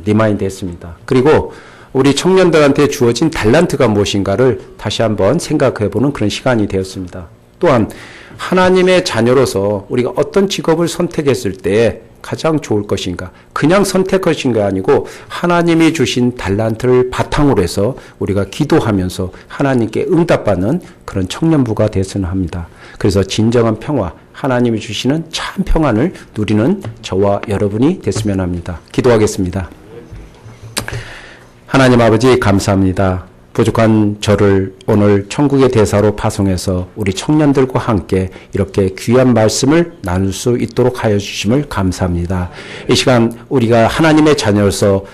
A: 리마인드 했습니다. 그리고 우리 청년들한테 주어진 달란트가 무엇인가를 다시 한번 생각해보는 그런 시간이 되었습니다. 또한 하나님의 자녀로서 우리가 어떤 직업을 선택했을 때 가장 좋을 것인가, 그냥 선택할 것인가 아니고 하나님이 주신 달란트를 바탕으로 해서 우리가 기도하면서 하나님께 응답받는 그런 청년부가 되었으면 합니다. 그래서 진정한 평화, 하나님이 주시는 참 평안을 누리는 저와 여러분이 됐으면 합니다. 기도하겠습니다. 하나님 아버지 감사합니다. 부족한 저를 오늘 천국의 대사로 파송해서 우리 청년들과 함께 이렇게 귀한 말씀을 나눌 수 있도록 하여 주심을 감사합니다. 이 시간 우리가 하나님의 자녀로서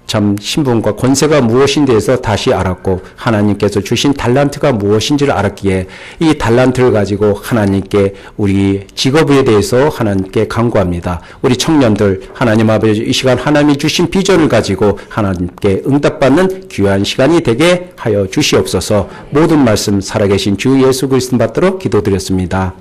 A: 참 신분과 권세가 무엇인지에서 다시 알았고 하나님께서 주신 달란트가 무엇인지를 알았기에 이 달란트를 가지고 하나님께 우리 직업에 대해서 하나님께 간구합니다. 우리 청년들 하나님 아버지 이 시간 하나님이 주신 비전을 가지고 하나님께 응답받는 귀한 시간이 되게 하여 주시옵소서. 모든 말씀 살아계신 주 예수 그리스도 받들어 기도드렸습니다.